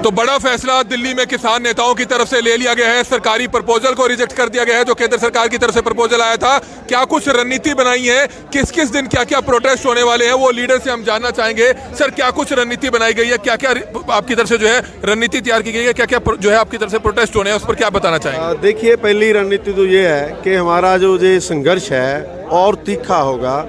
तो बड़ा फैसला दिल्ली में किसान नेताओं की तरफ से ले लिया गया है। सरकारी प्रपोजल को रिजेक्ट कर दिया गया है जो केंद्र सरकार की तरफ से प्रपोजल आया था। क्या कुछ रणनीति बनाई है, किस किस दिन क्या क्या प्रोटेस्ट होने वाले हैं, वो लीडर से हम जानना चाहेंगे। सर, क्या कुछ रणनीति बनाई गई है, क्या क्या आपकी तरफ से जो है रणनीति तैयार की गई है, क्या क्या जो है आपकी तरफ से प्रोटेस्ट होने हैं, उस पर क्या बताना चाहेंगे? देखिए, पहली रणनीति तो ये है कि हमारा जो ये संघर्ष है और तीखा होगा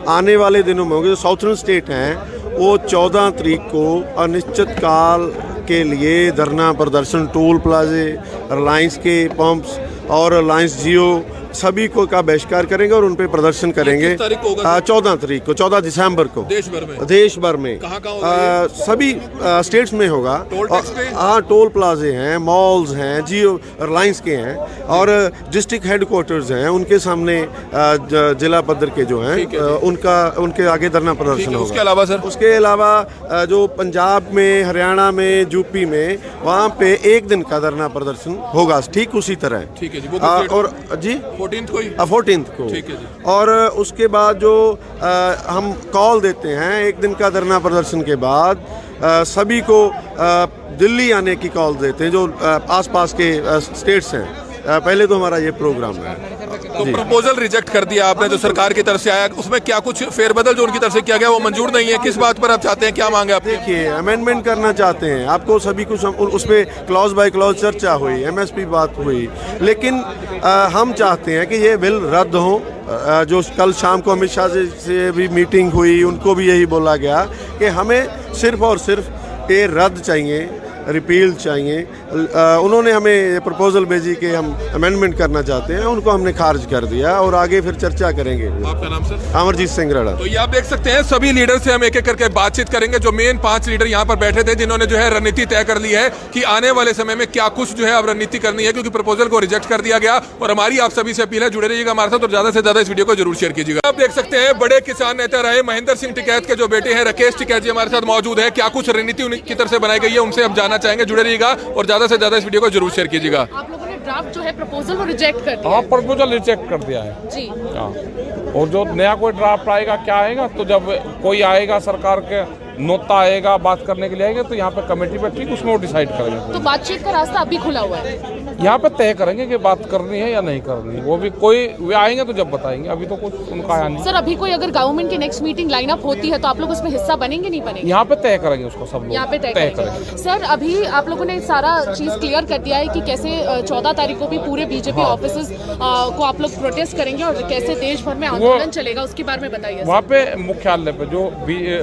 आने वाले दिनों में होगा। जो साउथर्न स्टेट हैं वो 14 तारीख को अनिश्चित काल के लिए धरना प्रदर्शन टोल प्लाजे, रिलायंस के पंप्स और रिलायंस जियो सभी को का बहिष्कार करेंगे और उन पे प्रदर्शन करेंगे। 14 तारीख को, 14 दिसंबर को देश भर में कहाँ सभी स्टेट्स में होगा। हाँ, टोल प्लाजे हैं, मॉल्स हैं, जियो रिलायंस के हैं और डिस्ट्रिक्ट हेडक्वार्टर्स हैं, उनके सामने जिला पद्धर के जो हैं उनके आगे धरना प्रदर्शन होगा। उसके अलावा सर, उसके अलावा जो पंजाब में, हरियाणा में, यूपी में, वहाँ पे एक दिन का धरना प्रदर्शन होगा ठीक उसी तरह। ठीक है जी। और जी 14th को। ठीक है जी। और उसके बाद जो हम कॉल देते हैं एक दिन का धरना प्रदर्शन के बाद सभी को दिल्ली आने की कॉल देते हैं जो आसपास के स्टेट्स हैं। पहले तो हमारा ये प्रोग्राम है। तो प्रपोजल रिजेक्ट कर दिया आपने जो सरकार की तरफ से आया, उसमें क्या कुछ फेरबदल जो उनकी तरफ से किया गया वो मंजूर नहीं है? किस बात पर आप चाहते हैं, क्या मांगे आप? देखिए, अमेंडमेंट करना चाहते हैं, आपको सभी कुछ उस पर क्लॉज बाय क्लॉज चर्चा हुई, एमएसपी बात हुई, लेकिन हम चाहते हैं कि ये बिल रद्द हो। जो कल शाम को अमित शाह से भी मीटिंग हुई, उनको भी यही बोला गया कि हमें सिर्फ और सिर्फ ये रद्द चाहिए, रिपील चाहिए। उन्होंने हमें प्रपोजल भेजी कि हम अमेंडमेंट करना चाहते हैं, उनको हमने खारिज कर दिया और आगे फिर चर्चा करेंगे। आपका नाम सर? अमरजीत सिंह राणा। तो ये आप देख सकते हैं, सभी लीडर से हम एक एक करके बातचीत करेंगे। जो मेन 5 लीडर यहाँ पर बैठे थे जिन्होंने जो है रणनीति तय कर ली है कि आने वाले समय में क्या कुछ जो है अब रणनीति करनी है, क्योंकि प्रपोजल को रिजेक्ट कर दिया गया। और हमारी आप सभी से अपील है, जुड़े रहिएगा हमारे साथ और ज्यादा से ज्यादा इस वीडियो को जरूर शेयर कीजिएगा। आप देख सकते हैं, बड़े किसान नेता रहे महेंद्र सिंह टिकैत के जो बेटे हैं राकेश टिकैत जी हमारे साथ मौजूद है। क्या कुछ रणनीति उनकी तरफ से बनाई गई है, उनसे हम जानना चाहेंगे। जुड़े रहिएगा और ज्यादा से ज्यादा इस वीडियो को जरूर शेयर कीजिएगा। आप लोगों ने ड्राफ्ट जो है प्रपोजल वो रिजेक्ट कर दिया? हाँ, प्रपोजल रिजेक्ट कर दिया है जी। हाँ, और जो नया कोई ड्राफ्ट आएगा, क्या आएगा, तो जब कोई आएगा सरकार के नोता आएगा बात करने के लिए आएंगे तो यहाँ पे कमेटी बैठी, उसमें वो डिसाइड करेंगे। तो बातचीत का रास्ता अभी खुला हुआ है? यहाँ पे तय करेंगे कि बात करनी है या नहीं करनी। वो भी कोई वे आएंगे तो जब बताएंगे, अभी तो कुछ उनका आया नहीं। सर, अभी कोई अगर गवर्नमेंट की नेक्स्ट मीटिंग लाइन अप होती है तो आप लोग उसमें हिस्सा बनेंगे नहीं बनेंगे? यहाँ पे तय करेंगे उसको, सब लोग यहाँ पे तय करेंगे। सर, अभी आप लोगों ने सारा चीज क्लियर कर दिया है कि कैसे 14 तारीख को भी पूरे बीजेपी ऑफिस को आप लोग प्रोटेस्ट करेंगे और कैसे देश भर में आंदोलन चलेगा, उसके बारे में बताइए। वहाँ पे मुख्यालय पे जो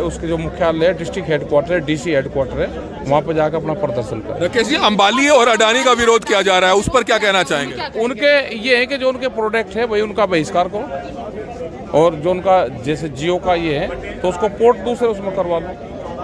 उसके जो मुख्यालय है, डिस्ट्रिक्ट हेडक्वार्टर, डीसी हेडक्वार्टर है, वहाँ पे जाकर अपना प्रदर्शन कर। राकेश जी, अंबानी और अडानी का विरोध किया जा रहा है, उस पर क्या कहना चाहेंगे? उनके ये है कि जो उनके प्रोडक्ट है वही उनका बहिष्कार करो, और जो उनका जैसे जियो का ये है तो उसको पोर्ट दूसरे उसमें करवा लो।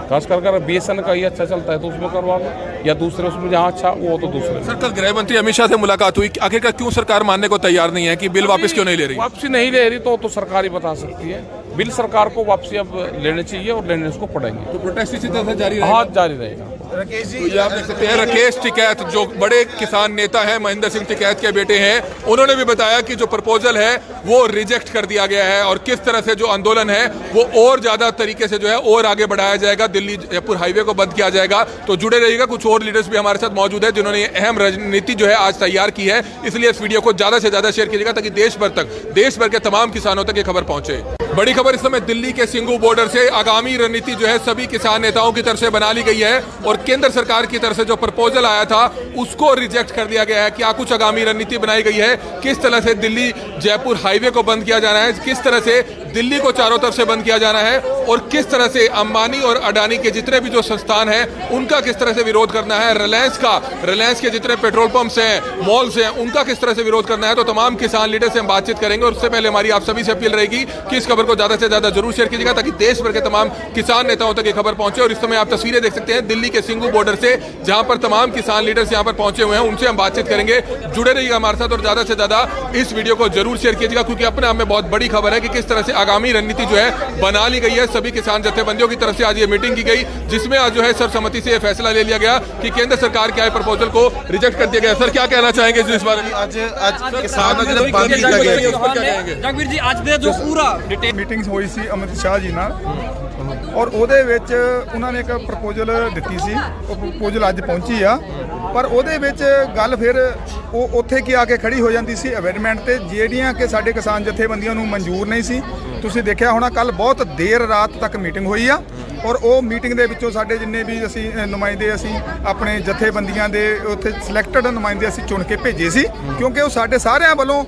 खास कर बीएसएन का ये अच्छा चलता है तो उसमें करवा लो, या दूसरे उसमें जहाँ अच्छा वो तो दूसरे। सर, कल गृह मंत्री अमित शाह से मुलाकात हुई, आखिरकार क्यों सरकार मानने को तैयार नहीं है कि बिल वापस क्यों नहीं ले रही? वापसी नहीं ले रही तो सरकार ही बता सकती है। बिल सरकार को वापसी अब लेने चाहिए और लेने उसको पड़ेंगे। तो प्रोटेस्ट इसी तरह से जारी रहेगा? हाँ, जारी रहेगा। तो ये आप देख सकते हैं, राकेश टिकैत जो बड़े किसान नेता हैं, महेंद्र सिंह टिकैत के बेटे हैं, उन्होंने भी बताया कि जो प्रपोजल है वो रिजेक्ट कर दिया गया है और किस तरह से जो आंदोलन है वो और ज्यादा तरीके से जो है और आगे बढ़ाया जाएगा, दिल्ली जयपुर हाईवे को बंद किया जाएगा। तो जुड़े रहिएगा, कुछ और लीडर्स भी हमारे साथ मौजूद है जिन्होंने अहम रणनीति जो है आज तैयार की है, इसलिए इस वीडियो को ज्यादा से ज्यादा शेयर कीजिएगा ताकि देश भर के तमाम किसानों तक ये खबर पहुंचे। बड़ी खबर इस समय दिल्ली के सिंगू बॉर्डर से आगामी रणनीति जो है सभी किसान नेताओं की तरफ से बना ली गई है और केंद्र सरकार की तरफ से जो प्रपोजल आया था उसको रिजेक्ट कर दिया गया है। क्या कुछ आगामी रणनीति बनाई गई है, किस तरह से दिल्ली जयपुर हाईवे को बंद किया जाना है, किस तरह से दिल्ली को चारों तरफ से बंद किया जाना है और किस तरह से अंबानी और अडानी के जितने भी जो संस्थान हैं उनका किस तरह से विरोध करना है, रिलायंस के जितने पेट्रोल पंप्स हैं, मॉल्स हैं, उनका किस तरह से विरोध करना है। तो तमाम किसान लीडर से हम बातचीत करेंगे और उससे पहले हमारी आप सभी से अपील रहेगी कि इस खबर को ज्यादा से ज्यादा जरूर शेयर कीजिएगा ताकि देश भर के तमाम किसान नेताओं तक ये खबर पहुंचे। और इस समय आप तस्वीरें देख सकते हैं दिल्ली के सिंगू बॉर्डर से, जहां पर तमाम किसान लीडर्स यहां पर पहुंचे हुए हैं, उनसे हम बातचीत करेंगे। जुड़े रहिएगा हमारे साथ और ज्यादा से ज्यादा इस वीडियो को जरूर शेयर कीजिएगा क्योंकि अपने आप में बहुत बड़ी खबर है कि किस तरह से आगामी रणनीति जो है बना ली गई है। सभी किसान जत्थेबंदियों की तरफ से आज ये मीटिंग की गई जिसमें आज जो है सर्वसम्मति से यह फैसला ले लिया गया कि केंद्र सरकार के आए प्रपोजल को रिजेक्ट कर दिया गया। सर, क्या कहना चाहेंगे इस बारे में? आज किसान जगवीर जी आज जो पूरा मीटिंग हुई सी अमित शाह जी ਨਾਲ ਔਰ ਉਹਦੇ ਵਿੱਚ ਉਹਨਾਂ ਨੇ ਇੱਕ ਪ੍ਰਪੋਜ਼ਲ ਦਿੱਤੀ ਸੀ, ਉਹ ਪ੍ਰਪੋਜ਼ਲ ਅੱਜ ਪਹੁੰਚੀ ਆ, ਪਰ ਉਹਦੇ ਵਿੱਚ ਗੱਲ ਫਿਰ ਉਹ ਉੱਥੇ ਕੀ ਆ ਕੇ ਖੜੀ ਹੋ ਜਾਂਦੀ ਸੀ ਅਮੈਂਡਮੈਂਟ ਤੇ, ਜਿਹੜੀਆਂ ਕਿ ਸਾਡੇ ਕਿਸਾਨ ਜਥੇਬੰਦੀਆਂ ਨੂੰ ਮਨਜ਼ੂਰ ਨਹੀਂ ਸੀ। ਤੁਸੀਂ ਦੇਖਿਆ ਹੋਣਾ ਕੱਲ ਬਹੁਤ ਦੇਰ ਰਾਤ ਤੱਕ ਮੀਟਿੰਗ ਹੋਈ ਆ, ਔਰ ਉਹ ਮੀਟਿੰਗ ਦੇ ਵਿੱਚੋਂ ਸਾਡੇ ਜਿੰਨੇ ਵੀ ਅਸੀਂ ਨੁਮਾਇੰਦੇ ਅਸੀਂ ਆਪਣੇ ਜਥੇਬੰਦੀਆਂ ਦੇ ਉੱਥੇ ਸਿਲੈਕਟਡ ਨੁਮਾਇੰਦੇ ਅਸੀਂ ਚੁਣ ਕੇ ਭੇਜੇ ਸੀ, ਕਿਉਂਕਿ ਉਹ ਸਾਡੇ ਸਾਰਿਆਂ ਵੱਲੋਂ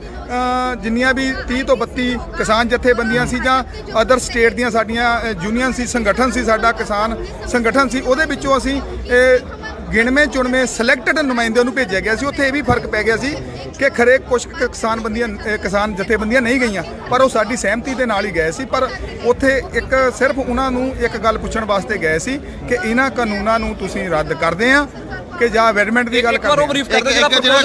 ਜਿੰਨੀਆਂ ਵੀ 30 ਤੋਂ 32 ਕਿਸਾਨ ਜਥੇਬੰਦੀਆਂ ਸੀ ਜਾਂ ਅਦਰ ਸਟੇਟ ਦੀਆਂ ਸਾਡੀਆਂ ਯੂਨੀਅਨ ਸੀ, ਸੰਗਠਨ ਸੀ, ਸਾਡਾ ਕਿਸਾਨ ਸੰਗਠਨ ਸੀ, ਉਹਦੇ ਵਿੱਚੋਂ ਅਸੀਂ ਗਿਣਵੇਂ ਚੁਣਵੇਂ ਸਿਲੈਕਟਡ ਨੁਮਾਇੰਦਿਆਂ ਨੂੰ ਭੇਜਿਆ ਗਿਆ ਸੀ। ਉੱਥੇ ਇਹ ਵੀ ਫਰਕ ਪੈ ਗਿਆ ਸੀ ਕਿ ਖਰੇ ਕੁਝ ਕਿਸਾਨ ਜਥੇਬੰਦੀਆਂ ਨਹੀਂ ਗਈਆਂ, ਪਰ ਉਹ ਸਾਡੀ ਸਹਿਮਤੀ ਦੇ ਨਾਲ ਹੀ ਗਏ ਸੀ। ਪਰ ਉੱਥੇ ਇੱਕ ਸਿਰਫ ਉਹਨਾਂ ਨੂੰ ਇੱਕ ਗੱਲ ਪੁੱਛਣ ਵਾਸਤੇ ਗਏ ਸੀ ਕਿ ਇਹਨਾਂ ਕਾਨੂੰਨਾਂ ਨੂੰ ਤੁਸੀਂ ਰੱਦ ਕਰਦੇ ਆ ਕਿ ਜਾਂ ਅਮੈਂਡਮੈਂਟ ਦੀ ਗੱਲ ਕਰਦੇ। ਬਰੀਫ ਕਰ ਦਿਓ,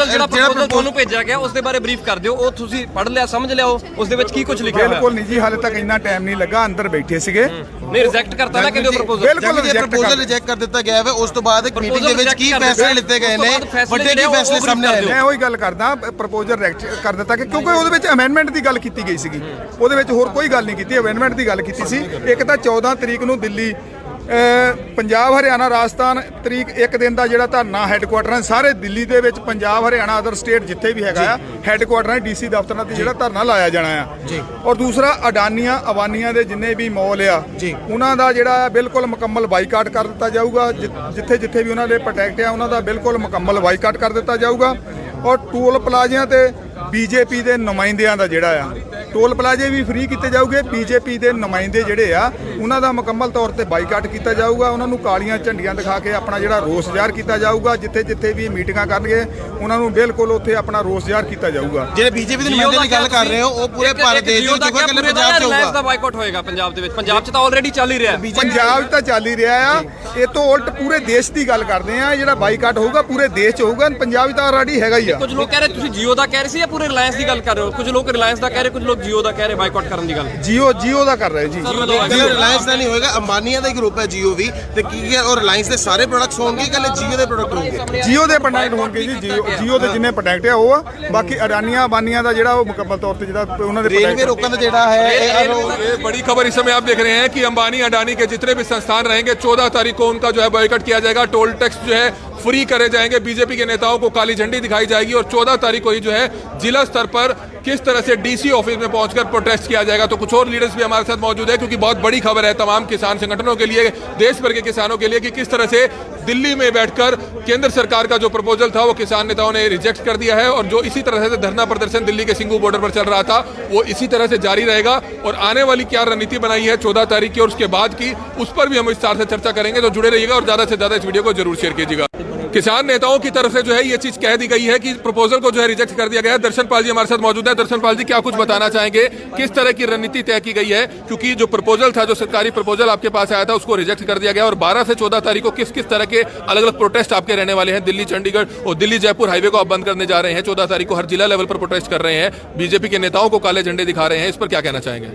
ਜਿਹੜਾ ਪ੍ਰਪੋਜ਼ਲ ਤੁਹਾਨੂੰ ਭੇਜਿਆ ਗਿਆ ਉਸ ਦੇ ਬਾਰੇ ਬਰੀਫ ਕਰ ਦਿਓ। ਉਹ ਤੁਸੀਂ ਪੜ੍ਹ ਲਿਆ, ਸਮਝ ਲਿਆ, ਉਸ ਦੇ ਵਿੱਚ ਕੀ ਕੁਝ ਲਿਖਿਆ ਹੋਇਆ? ਬਿਲਕੁਲ ਨਹੀਂ ਜੀ, ਹਾਲੇ ਤੱਕ ਇੰਨਾ ਟਾਈਮ ਨਹੀਂ ਲੱਗਾ, ਅੰਦਰ ਬੈਠੇ ਸੀਗੇ। ਨਹੀਂ, ਰਿਜੈਕਟ ਕਰਤਾ ਨਾ ਕਹਿੰਦੇ ਪ੍ਰਪੋਜ਼ਲ। ਬਿਲਕੁਲ ਰਿਜੈਕਟ ਕਰ ਦਿੱਤਾ ਗਿਆ ਹੈ। ਉਸ ਤੋਂ ਬਾਅਦ ਇੱਕ ਮੀਟਿੰਗ ਦੇ ਵਿੱਚ ਕੀ ਫੈਸਲੇ ਲਿੱਤੇ ਗਏ ਨੇ, ਵੱਡੇ ਕੀ ਫੈਸਲੇ ਸਾਹਮਣੇ ਆਏ ਨੇ? ਮੈਂ ਉਹੀ ਗੱਲ ਕਰਦਾ, ਪ੍ਰਪੋਜ਼ਲ ਰਿਜੈਕਟ ਕਰ ਦਿੱਤਾ ਕਿ ਕਿਉਂਕਿ ਉਹਦੇ ਵਿੱਚ ਅਮੈਂਡਮੈਂਟ ਦੀ ਗੱਲ ਕੀਤੀ ਗਈ ਸੀਗੀ, ਉਹਦੇ ਵਿੱਚ ਹੋਰ ਕੋਈ ਗੱਲ ਨਹੀਂ ਕੀਤੀ, ਅਮੈਂਡਮੈਂਟ ਦੀ ਗੱਲ ਕੀਤੀ ਸੀ। ਇੱਕ ਤਾਂ 14 ਤਰੀਕ ਨੂੰ ਦਿੱਲੀ, ਪੰਜਾਬ, ਹਰਿਆਣਾ, ਰਾਜਸਥਾਨ ਤਰੀਕ ਇੱਕ ਦਿਨ ਦਾ ਜਿਹੜਾ ਧਰਨਾ ਹੈੱਡਕੁਆਟਰ ਹੈ ਸਾਰੇ ਦਿੱਲੀ ਦੇ ਵਿੱਚ, ਪੰਜਾਬ, ਹਰਿਆਣਾ, ਅਦਰ ਸਟੇਟ ਜਿੱਥੇ ਵੀ ਹੈਗਾ ਆ ਹੈੱਡਕੁਆਟਰ ਹੈ ਡੀਸੀ ਦਫ਼ਤਰਾਂ ਤੇ ਜਿਹੜਾ ਧਰਨਾ ਲਾਇਆ ਜਾਣਾ ਆ। ਔਰ ਦੂਸਰਾ ਅਡਾਨੀਆਂ ਅਵਾਨੀਆਂ ਦੇ ਜਿੰਨੇ ਵੀ ਮੌਲ ਆ ਉਹਨਾਂ ਦਾ ਜਿਹੜਾ ਬਿਲਕੁਲ ਮੁਕੰਮਲ ਬਾਈਕਾਟ ਕਰ ਦਿੱਤਾ ਜਾਊਗਾ। ਜਿੱਥੇ ਜਿੱਥੇ ਵੀ ਉਹਨਾਂ ਦੇ ਪ੍ਰੋਟੈਕਟ ਆ ਉਹਨਾਂ ਦਾ ਬਿਲਕੁਲ ਮੁਕੰਮਲ ਬਾਈਕਾਟ ਕਰ ਦਿੱਤਾ ਜਾਊਗਾ। ਔਰ ਟੋਲ ਪਲਾਜ਼ਿਆਂ ਤੇ ਬੀਜੇਪੀ ਦੇ ਨੁਮਾਇੰਦਿਆਂ ਦਾ ਜਿਹੜਾ ਆ ਟੋਲ ਪਲਾਜ਼ੇ ਵੀ ਫ੍ਰੀ ਕੀਤੇ ਜਾਊਗੇ। ਬੀਜੇਪੀ ਦੇ ਨੁਮਾਇੰਦੇ ਜਿਹੜੇ ਆ ਉਹਨਾਂ ਦਾ ਮੁਕੰਮਲ ਤੌਰ ਤੇ ਬਾਈਕਾਟ ਕੀਤਾ ਜਾਊਗਾ। ਉਹਨਾਂ ਨੂੰ ਕਾਲੀਆਂ ਝੰਡੀਆਂ ਦਿਖਾ ਕੇ ਆਪਣਾ ਜਿਹੜਾ ਰੋਸ ਜ਼ਾਹਰ ਕੀਤਾ ਜਾਊਗਾ। ਜਿੱਥੇ ਜਿੱਥੇ ਵੀ ਮੀਟਿੰਗਾਂ ਕਰਨਗੇ ਉਹਨਾਂ ਨੂੰ ਬਿਲਕੁਲ ਉੱਥੇ ਆਪਣਾ ਰੋਸ ਜ਼ਾਹਰ ਕੀਤਾ ਜਾਊਗਾ। ਜਿਹੜੇ ਬੀਜੇਪੀ ਦੇ ਨੁਮਾਇੰਦੇ ਦੀ ਗੱਲ ਕਰ ਰਹੇ ਹੋ ਉਹ ਪੂਰੇ ਭਾਰਤ ਦੇਸ਼ ਦੇ ਵਿੱਚ ਹੋਊਗਾ ਕਿ ਪੰਜਾਬ 'ਚ ਹੋਊਗਾ? ਦਾ ਬਾਈਕਾਟ ਹੋਏਗਾ ਪੰਜਾਬ ਦੇ ਵਿੱਚ? ਪੰਜਾਬ 'ਚ ਤਾਂ ਆਲਰੇਡੀ ਚੱਲ ਹੀ ਰਿਹਾ ਹੈ। ਪੰਜਾਬ 'ਚ ਤਾਂ ਚੱਲ ਹੀ ਰਿਹਾ ਆ, ਇਹ ਤੋਂ ਉਲਟ ਪੂਰੇ ਦੇਸ਼ ਦੀ ਗੱਲ ਕਰਦੇ ਆ। ਜਿਹੜਾ ਬਾਈਕਾਟ ਹੋਊਗਾ ਪੂਰੇ ਦੇਸ਼ 'ਚ ਹੋਊਗਾ, ਪੰਜਾਬ 'ਚ ਤਾਂ ਆਲਰੇਡੀ ਹੈਗਾ ਹੀ ਆ। ਕੁਝ ਲੋਕ ਕਹਿ ਰਹੇ ਤੁਸੀਂ ਜੀਓ ਦਾ ਕਹਿ ਰਹੇ ਸੀ ਜਾਂ ਪੂਰੇ ਰਿਲਾਇੰਸ ਦੀ ਗੱਲ ਕਰ ਰਹੇ ਹੋ? ਕੁਝ ਲੋਕ ਰਿਲਾਇੰਸ ਦਾ ਕਹਿ ਰਹੇ, ਕੁਝ ਲੋਕ ਜੀਓ ਦਾ ਕਹਿ ਰਹੇ ਬਾਈਕਾਟ ਕਰਨ ਦੀ ਗੱਲ। ਜੀਓ ਦਾ ਕਰ ਰਹੇ ਜੀ। ਰਿਲਾਇੰਸ ਦਾ ਨਹੀਂ ਹੋਏਗਾ, ਅੰਬਾਨੀਆਂ ਦਾ ਹੀ ਗਰੁੱਪ ਹੈ ਜੀਓ ਵੀ, ਤੇ ਕੀ ਹੈ ਉਹ ਰਿਲਾਇੰਸ ਦੇ ਸਾਰੇ ਪ੍ਰੋਡਕਟਸ ਹੋਣਗੇ ਕਿ ਜੀਓ ਦੇ ਪ੍ਰੋਡਕਟ ਹੋਣਗੇ? ਜੀਓ ਦੇ ਪ੍ਰੋਡਕਟ ਹੋਣਗੇ ਜੀ। ਜੀਓ ਦੇ ਜਿੰਨੇ ਪ੍ਰੋਡਕਟ ਆ ਉਹ ਆ, ਬਾਕੀ ਅਡਾਨੀਆਂ ਅਬਾਨੀਆਂ ਦਾ ਜਿਹੜਾ ਉਹ ਮੁਕੰਮਲ ਤੌਰ ਤੇ ਜਿਹੜਾ ਉਹਨਾਂ ਦੇ रेलवे रोकने का जेड़ा है ये बड़ी खबर इस समय आप देख रहे हैं कि अंबानी अडानी के जितने भी संस्थान रहेंगे 14 तारीख को उनका जो है बॉयकॉट किया जाएगा। टोल टैक्स जो है फ्री करे जाएंगे। बीजेपी के नेताओं को काली झंडी दिखाई जाएगी और 14 तारीख को ही जो है जिला स्तर पर किस तरह से डीसी ऑफिस में पहुंचकर प्रोटेस्ट किया जाएगा। तो कुछ और लीडर्स भी हमारे साथ मौजूद है क्योंकि बहुत बड़ी खबर है तमाम किसान संगठनों के लिए, देश भर के किसानों के लिए, कि किस तरह से दिल्ली में बैठकर केंद्र सरकार का जो प्रपोजल था वो किसान नेताओं ने रिजेक्ट कर दिया है और जो इसी तरह से धरना प्रदर्शन दिल्ली के सिंघू बॉर्डर पर चल रहा था वो इसी तरह से जारी रहेगा। और आने वाली क्या रणनीति बनाई है 14 तारीख की और उसके बाद की, उस पर भी हम विस्तार से चर्चा करेंगे। तो जुड़े रहिएगा और ज्यादा से ज्यादा इस वीडियो को जरूर शेयर कीजिएगा। किसान नेताओं की तरफ से जो है ये चीज कह दी गई है कि प्रपोजल को जो है रिजेक्ट कर दिया गया है। दर्शन पाल जी हमारे साथ मौजूद है। दर्शन पाल जी, क्या कुछ बताना चाहेंगे, किस तरह की रणनीति तय की गई है? क्योंकि जो प्रपोजल था, जो सरकारी प्रपोजल आपके पास आया था, उसको रिजेक्ट कर दिया गया और 12 से 14 तारीख को किस किस तरह के अलग अलग प्रोटेस्ट आपके रहने वाले हैं? दिल्ली चंडीगढ़ और दिल्ली जयपुर हाईवे को आप बंद करने जा रहे हैं। 14 तारीख को हर जिला लेवल पर प्रोटेस्ट कर रहे हैं, बीजेपी के नेताओं को काले झंडे दिखा रहे हैं, इस पर क्या कहना चाहेंगे?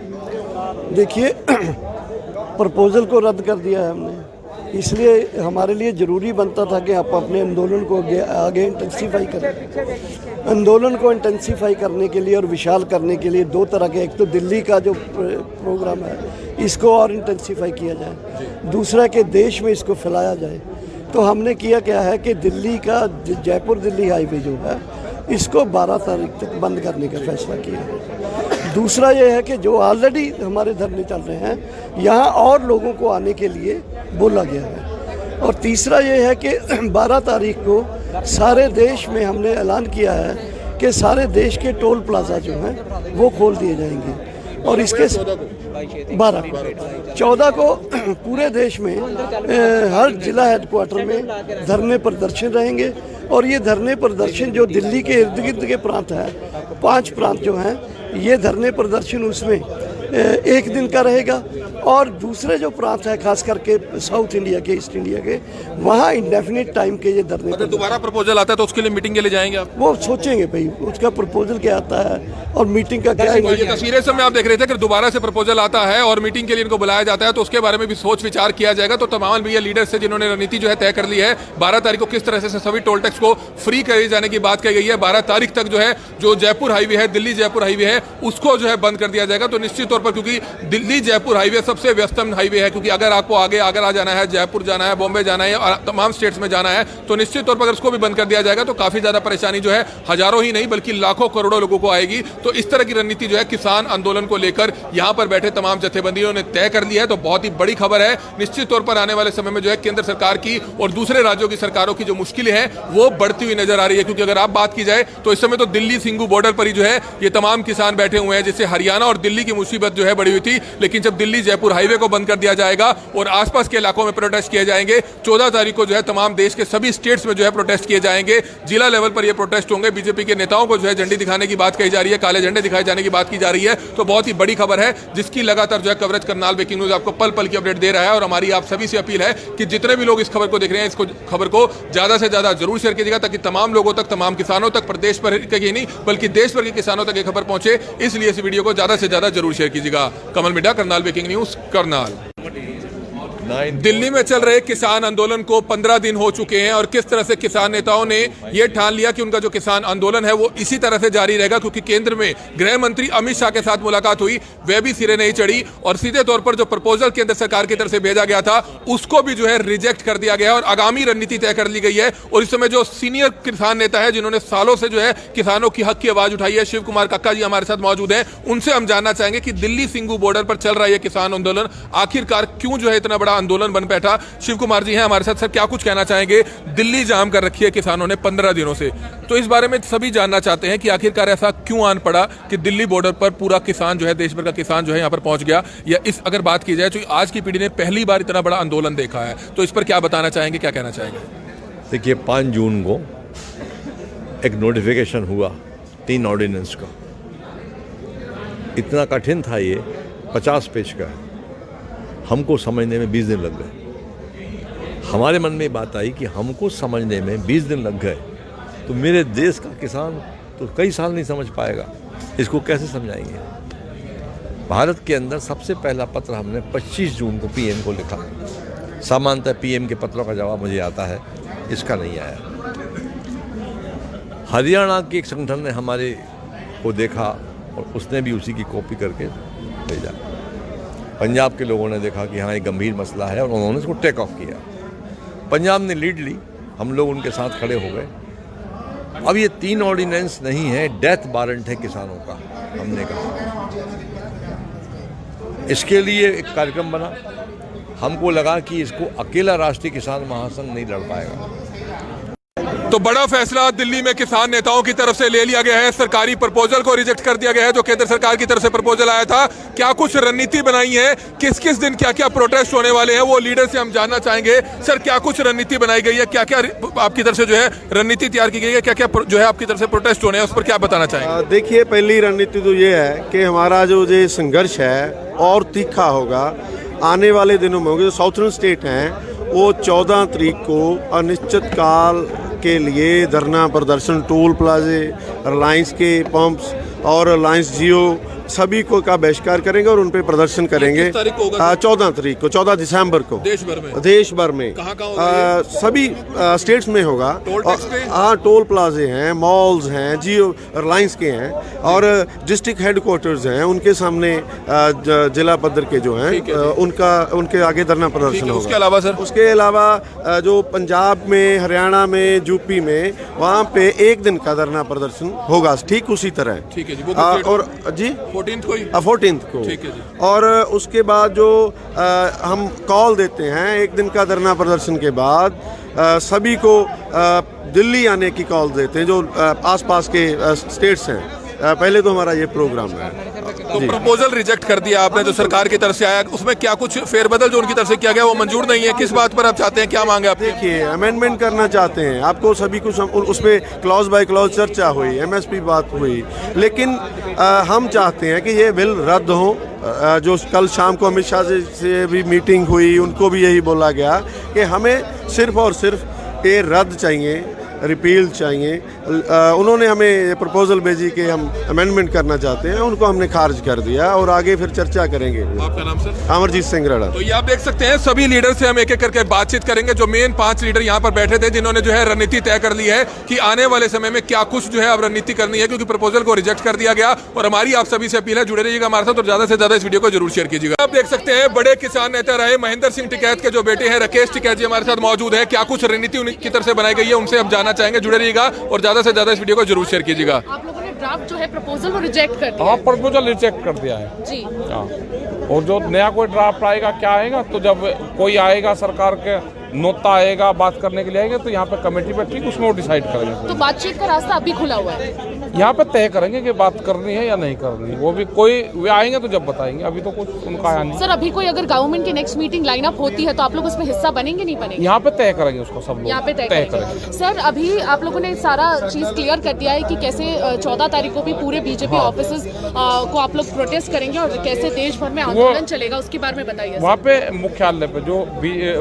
देखिए, प्रपोजल को रद्द कर दिया है हमने, इसलिए हमारे लिए ज़रूरी बनता था कि आप अपने आंदोलन को आगे इंटेंसीफाई करें। आंदोलन को इंटेंसीफाई करने के लिए और विशाल करने के लिए दो तरह के, एक तो दिल्ली का जो प्रोग्राम है इसको और इंटेंसीफाई किया जाए, दूसरा कि देश में इसको फैलाया जाए। तो हमने किया क्या है कि दिल्ली का जयपुर दिल्ली हाईवे जो है इसको 12 तारीख तक बंद करने का फैसला किया। दूसरा ये है कि जो ऑलरेडी हमारे धरने चल रहे हैं यहाँ और लोगों को आने के लिए बोला गया है। और तीसरा ये है कि 12 तारीख को सारे देश में हमने ऐलान किया है कि सारे देश के टोल प्लाजा जो हैं वो खोल दिए जाएंगे। और इसके 14 को पूरे देश में हर जिला हेडक्वार्टर में धरने प्रदर्शन रहेंगे। और ये धरने प्रदर्शन जो दिल्ली के इर्द गिर्द के प्रांत हैं, 5 प्रांत जो हैं, ये धरने प्रदर्शन उसमें एक दिन का रहेगा। और दूसरे जो प्रांत है खास करके साउथ इंडिया के, ईस्ट इंडिया के, वहाँ इंडेफिनिट टाइम के ये धरने। अगर दोबारा प्रपोजल आता है तो उसके लिए मीटिंग के लिए जाएंगे आप? वो सोचेंगे भाई उसका प्रपोजल क्या आता है और मीटिंग का क्या है। ये तस्वीरें समय आप देख रहे थे कि दोबारा से प्रपोजल आता है और मीटिंग के लिए इनको बुलाया जाता है तो उसके बारे में भी सोच विचार किया जाएगा। तो तमाम भी ये लीडर्स से जिन्होंने रणनीति जो है तय कर ली है, 12 तारीख को किस तरह से सभी टोल टैक्स को फ्री करे जाने की बात कही गई है। 12 तारीख तक जो है जो जयपुर हाईवे है, दिल्ली जयपुर हाईवे है, उसको जो है बंद कर दिया जाएगा। तो निश्चित तौर पर क्योंकि दिल्ली जयपुर हाईवे सबसे व्यस्तम हाईवे है, क्योंकि अगर आपको आगे आगरा जाना है, जयपुर जाना है, बॉम्बे जाना है और तमाम स्टेट्स में जाना है तो निश्चित तौर पर अगर उसको भी बंद कर दिया जाएगा तो काफी ज्यादा परेशानी जो है हजारों ही नहीं बल्कि लाखों करोड़ों लोगों को आएगी। तो इस तरह की रणनीति जो है किसान आंदोलन को लेकर यहां पर बैठे तमाम जथेबंदियों ने तय कर ली है। तो बहुत ही बड़ी खबर है। निश्चित तौर पर आने वाले समय में जो है केंद्र सरकार की और दूसरे राज्यों की सरकारों की जो मुश्किलें हैं वो बढ़ती हुई नजर आ रही है, क्योंकि अगर आप बात की जाए तो इस समय तो दिल्ली सिंगू बॉर्डर पर ही जो है ये तमाम किसान बैठे हुए हैं, जिससे हरियाणा और दिल्ली की मुसीबत जो है बढ़ी हुई थी। लेकिन जब दिल्ली जयपुर हाईवे को बंद कर दिया जाएगा और आसपास के इलाकों में प्रोटेस्ट किए जाएंगे, 14 तारीख को जो है तमाम देश के सभी स्टेट्स में जो है प्रोटेस्ट किए जाएंगे, जिला लेवल पर ये प्रोटेस्ट होंगे। बीजेपी के नेताओं को जो है झंडी दिखाने की बात कही जा रही है, काले झंडे दिखाए जाने की बात की जा रही है। तो बहुत ही बड़ी खबर है जिसकी लगातार जो है कवरेज करनाल ब्रेकिंग न्यूज आपको पल पल की अपडेट दे रहा है। और हमारी आप सभी से अपील है कि जितने भी लोग इस खबर को देख रहे हैं, इसको खबर को ज्यादा से ज्यादा जरूर शेयर कीजिएगा ताकि तमाम लोगों तक, तमाम किसानों तक, प्रदेश भर के ही नहीं बल्कि देश भर के किसानों तक ये खबर पहुंचे। इसलिए इस वीडियो को ज्यादा से ज्यादा जरूर शेयर कीजिएगा। कमल मिड्डा, करनाल ब्रेकिंग न्यूज, करनाल। दिल्ली में चल रहे किसान आंदोलन को 15 दिन हो चुके हैं और किस तरह से किसान नेताओं ने यह ठान लिया कि उनका जो किसान आंदोलन है वो इसी तरह से जारी रहेगा, क्योंकि केंद्र में गृह मंत्री अमित शाह के साथ मुलाकात हुई, वह भी सिरे नहीं चढ़ी और सीधे तौर पर जो प्रपोजल केंद्र सरकार की तरफ से भेजा गया था उसको भी जो है रिजेक्ट कर दिया गया और आगामी रणनीति तय कर ली गई है। और इस समय जो सीनियर किसान नेता है जिन्होंने सालों से जो है किसानों की हक की आवाज उठाई है, शिव कुमार कक्का जी हमारे साथ मौजूद हैं। उनसे हम जानना चाहेंगे कि दिल्ली सिंगू बॉर्डर पर चल रहा है किसान आंदोलन आखिरकार क्यों जो है इतना बड़ा आंदोलन बन बैठा। शिव कुमार जी हैं हमारे साथ। सर, क्या कुछ कहना चाहेंगे? दिल्ली जाम कर रखी है किसानों ने 15 दिनों से, तो इस बारे में सभी जानना चाहते हैं कि आखिरकार ऐसा क्यों आन पड़ा कि दिल्ली बॉर्डर पर पूरा किसान जो है, देश भर का किसान जो है यहाँ पर पहुंच गया। या इस अगर बात की जाए तो आज की पीढ़ी ने पहली बार इतना बड़ा आंदोलन देखा है, तो इस पर क्या बताना चाहेंगे, क्या कहना चाहेंगे? देखिए, 5 जून को एक नोटिफिकेशन हुआ 3 ऑर्डिनेंस का। इतना कठिन था ये, 50 पेज का। हमको समझने में 20 दिन लग गए। हमारे मन में बात आई कि हमको समझने में 20 दिन लग गए तो मेरे देश का किसान तो कई साल नहीं समझ पाएगा, इसको कैसे समझाएंगे। भारत के अंदर सबसे पहला पत्र हमने 25 जून को पीएम को लिखा। सामान्यतः पीएम के पत्रों का जवाब मुझे आता है, इसका नहीं आया। हरियाणा के एक संगठन ने हमारे को देखा और उसने भी उसी की कॉपी करके भेजा। पंजाब के लोगों ने देखा कि हाँ, एक गंभीर मसला है और उन्होंने इसको टेक ऑफ किया। पंजाब ने लीड ली, हम लोग उनके साथ खड़े हो गए। अब ये 3 ऑर्डिनेंस नहीं है, डेथ वारंट है किसानों का। हमने कहा इसके लिए एक कार्यक्रम बना। हमको लगा कि इसको अकेला राष्ट्रीय किसान महासंघ नहीं लड़ पाएगा। तो बड़ा फैसला दिल्ली में किसान नेताओं की तरफ से ले लिया गया है। सरकारी प्रपोजल को रिजेक्ट कर दिया गया है जो केंद्र सरकार की तरफ से प्रपोजल आया था। क्या कुछ रणनीति बनाई है, किस किस दिन क्या क्या प्रोटेस्ट होने वाले हैं, वो लीडर से हम जानना चाहेंगे। सर, क्या कुछ रणनीति बनाई गई है, क्या क्या आपकी तरफ से जो है रणनीति तैयार की गई है, क्या क्या जो है आपकी तरफ से प्रोटेस्ट होने हैं, उस पर क्या बताना चाहेंगे? देखिए, पहली रणनीति तो ये है कि हमारा जो ये संघर्ष है और तीखा होगा आने वाले दिनों में होगा। जो साउथर्न स्टेट हैं वो 14 तारीख को अनिश्चित काल के लिए धरना प्रदर्शन टोल प्लाजे, रिलायंस के पंप्स और रिलायंस जियो सभी को का बहिष्कार करेंगे और उन पे प्रदर्शन करेंगे। 14 तारीख को, 14 दिसंबर को देश भर में कहाँ सभी स्टेट्स में होगा। हाँ, टोल प्लाजे हैं, मॉल्स हैं, जियो रिलायंस के हैं और डिस्ट्रिक्ट हेडक्वार्टर्स हैं, उनके सामने जिला पद्धर के जो हैं उनके आगे धरना प्रदर्शन होगा। उसके अलावा सर, उसके अलावा जो पंजाब में, हरियाणा में, यूपी में, वहाँ पे 1 दिन का धरना प्रदर्शन होगा ठीक उसी तरह। ठीक है जी। और जी 14 को। ठीक है जी। और उसके बाद जो हम कॉल देते हैं 1 दिन का धरना प्रदर्शन के बाद सभी को दिल्ली आने की कॉल देते हैं जो आसपास के स्टेट्स हैं। पहले तो हमारा ये प्रोग्राम है। तो प्रपोजल रिजेक्ट कर दिया आपने जो सरकार की तरफ से आया, उसमें क्या कुछ फेरबदल जो उनकी तरफ से किया गया वो मंजूर नहीं है? किस बात पर आप चाहते हैं, क्या मांगे आप? देखिए, अमेंडमेंट करना चाहते हैं, आपको सभी कुछ उस पर क्लॉज बाय क्लॉज चर्चा हुई, MSP बात हुई, लेकिन हम चाहते हैं कि ये बिल रद्द हो। जो कल शाम को अमित शाह से भी मीटिंग हुई, उनको भी यही बोला गया कि हमें सिर्फ और सिर्फ ये रद्द चाहिए। रिपील चाहिए। उन्होंने हमें प्रपोजल भेजी कि हम अमेंडमेंट करना चाहते हैं, उनको हमने खारिज कर दिया और आगे फिर चर्चा करेंगे। आपका नाम सर? अमरजीत सिंह राणा। तो ये आप देख सकते हैं, सभी लीडर से हम एक एक करके बातचीत करेंगे। जो मेन 5 लीडर यहाँ पर बैठे थे, जिन्होंने जो है रणनीति तय कर ली है कि आने वाले समय में क्या कुछ जो है अब रणनीति करनी है, क्योंकि प्रपोजल को रिजेक्ट कर दिया गया। और हमारी आप सभी से अपील है, जुड़े रहिएगा हमारे साथ और ज्यादा से ज्यादा इस वीडियो को जरूर शेयर कीजिएगा। आप देख सकते हैं, बड़े किसान नेता रहे महेंद्र सिंह टिकैत के जो बेटे हैं राकेश टिकैत जी हमारे साथ मौजूद है। क्या कुछ रणनीति उनकी तरफ से बनाई गई है, उनसे हम जानना चाहेंगे। जुड़े रहिएगा और ज्यादा से ज्यादा इस वीडियो को जरूर शेयर कीजिएगा। आप लोगों ने ड्राफ्ट जो है प्रपोजल वो रिजेक्ट कर दिया हाँ, प्रपोजल रिजेक्ट कर दिया है जी। हाँ, और जो नया कोई ड्राफ्ट आएगा, क्या आएगा, तो जब कोई आएगा सरकार के नोता आएगा बात करने के लिए आएंगे, तो यहाँ पे कमेटी बैठी, उसमें वो डिसाइड करेंगे। तो बातचीत का रास्ता अभी खुला हुआ है, यहाँ पे तय करेंगे कि बात करनी है या नहीं करनी। वो भी कोई वे आएंगे तो जब बताएंगे, अभी तो कुछ उनका आया नहीं। सर अभी कोई अगर गवर्नमेंट की नेक्स्ट मीटिंग लाइन अप होती है तो आप लोग उसमें हिस्सा बनेंगे नहीं बनेंगे? यहाँ पे तय करेंगे उसको, सब लोग यहाँ पे तय करेंगे। सर अभी आप लोगों ने सारा चीज क्लियर कर दिया है कि कैसे 14 तारीख को भी पूरे बीजेपी ऑफिस को आप लोग प्रोटेस्ट करेंगे और कैसे देश भर में आंदोलन चलेगा, उसके बारे में बताइए। वहाँ पे मुख्यालय पे जो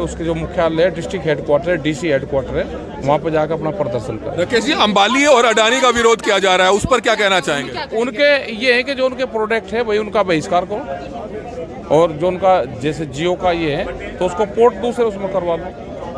उसके जो मुख्यालय है, डिस्ट्रिक्ट हेडक्वार्टर है, डीसी हेडक्वार्टर है, वहाँ पे जाकर अपना प्रदर्शन कर। राकेश जी, अंबानी और अडानी का विरोध किया जा रहा है, उस पर क्या कहना चाहेंगे? उनके ये है कि जो उनके प्रोडक्ट है वही उनका बहिष्कार करो, और जो उनका जैसे जियो का ये है तो उसको पोर्ट दूसरे उसमें करवा लो।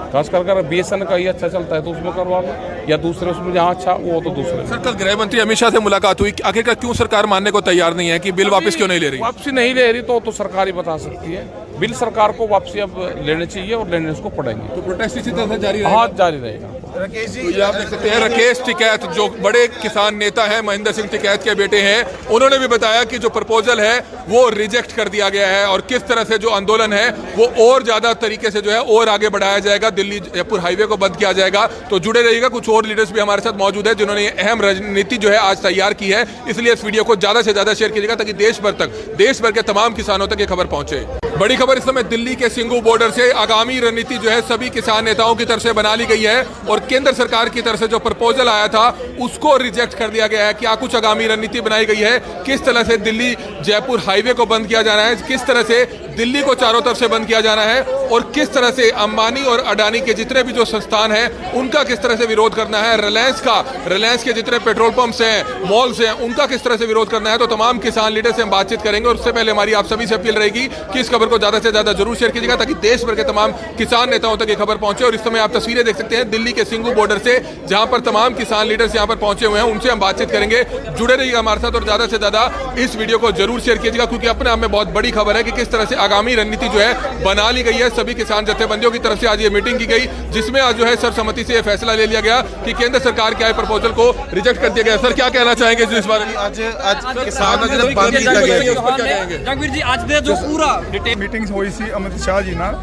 खास कर BSN का ये अच्छा चलता है तो उसमें करवा लो, या दूसरे उसमें जहाँ अच्छा वो तो दूसरे। सर कल गृह मंत्री अमित शाह से मुलाकात हुई, आखिरकार क्यों सरकार मानने को तैयार नहीं है कि बिल वापस क्यों नहीं ले रही? वापसी नहीं ले रही तो सरकार ही बता सकती है। बिल सरकार को वापसी अब लेने चाहिए और लेने उसको पड़ेंगे। तो प्रोटेस्ट इसी तरह से जारी रहेगा? हाँ, जारी रहेगा। तो ये आप देख सकते हैं, राकेश टिकैत जो बड़े किसान नेता हैं, महेंद्र सिंह टिकैत के बेटे हैं, उन्होंने भी बताया कि जो प्रपोजल है वो रिजेक्ट कर दिया गया है और किस तरह से जो आंदोलन है वो और ज्यादा तरीके से जो है और आगे बढ़ाया जाएगा, दिल्ली जयपुर हाईवे को बंद किया जाएगा। तो जुड़े रहिएगा, कुछ और लीडर्स भी हमारे साथ मौजूद है जिन्होंने अहम रणनीति जो है आज तैयार की है, इसलिए इस वीडियो को ज्यादा से ज्यादा शेयर कीजिएगा ताकि देश भर के तमाम किसानों तक ये खबर पहुंचे। बड़ी खबर इस समय दिल्ली के सिंगू बॉर्डर से आगामी रणनीति जो है सभी किसान नेताओं की तरफ से बना ली गई है और केंद्र सरकार की तरफ से जो प्रपोजल आया था उसको रिजेक्ट कर दिया गया है। क्या कुछ आगामी रणनीति बनाई गई है, किस तरह से दिल्ली जयपुर हाईवे को बंद किया जाना है, किस तरह से दिल्ली को चारों तरफ से बंद किया जाना है और किस तरह से अंबानी और अडानी के जितने भी जो संस्थान हैं उनका किस तरह से विरोध करना है, रिलायंस के जितने पेट्रोल पंप्स हैं, मॉल्स हैं, उनका किस तरह से विरोध करना है। तो तमाम किसान लीडर से हम बातचीत करेंगे और उससे पहले हमारी आप सभी से अपील रहेगी कि इस खबर को ज्यादा से ज्यादा जरूर शेयर कीजिएगा ताकि देश भर के तमाम किसान नेताओं तक ये खबर पहुंचे। और इस समय आप तस्वीरें देख सकते हैं दिल्ली के सिंगू बॉर्डर से, जहां पर तमाम किसान लीडर्स यहां पर पहुंचे हुए हैं, उनसे हम बातचीत करेंगे। जुड़े रहिएगा हमारे साथ और ज्यादा से ज्यादा इस वीडियो को जरूर शेयर कीजिएगा क्योंकि अपने आप में बहुत बड़ी खबर है कि किस तरह से आगामी रणनीति जो है बना ली गई है। सभी किसान जत्थेबंदियों की तरफ से आज ये मीटिंग की गई जिसमें आज जो है सर्वसम्मति से यह फैसला ले लिया गया कि केंद्र सरकार के आए प्रपोजल को रिजेक्ट कर दिया गया। सर क्या कहना चाहेंगे इस बारे में? आज किसान ਜਗਵੀਰ ਜੀ ਅੱਜ ਦੇ ਜੋ ਪੂਰਾ ਮੀਟਿੰਗ ਹੋਈ ਸੀ ਅਮਿਤ ਸ਼ਾਹ ਜੀ ਨਾਲ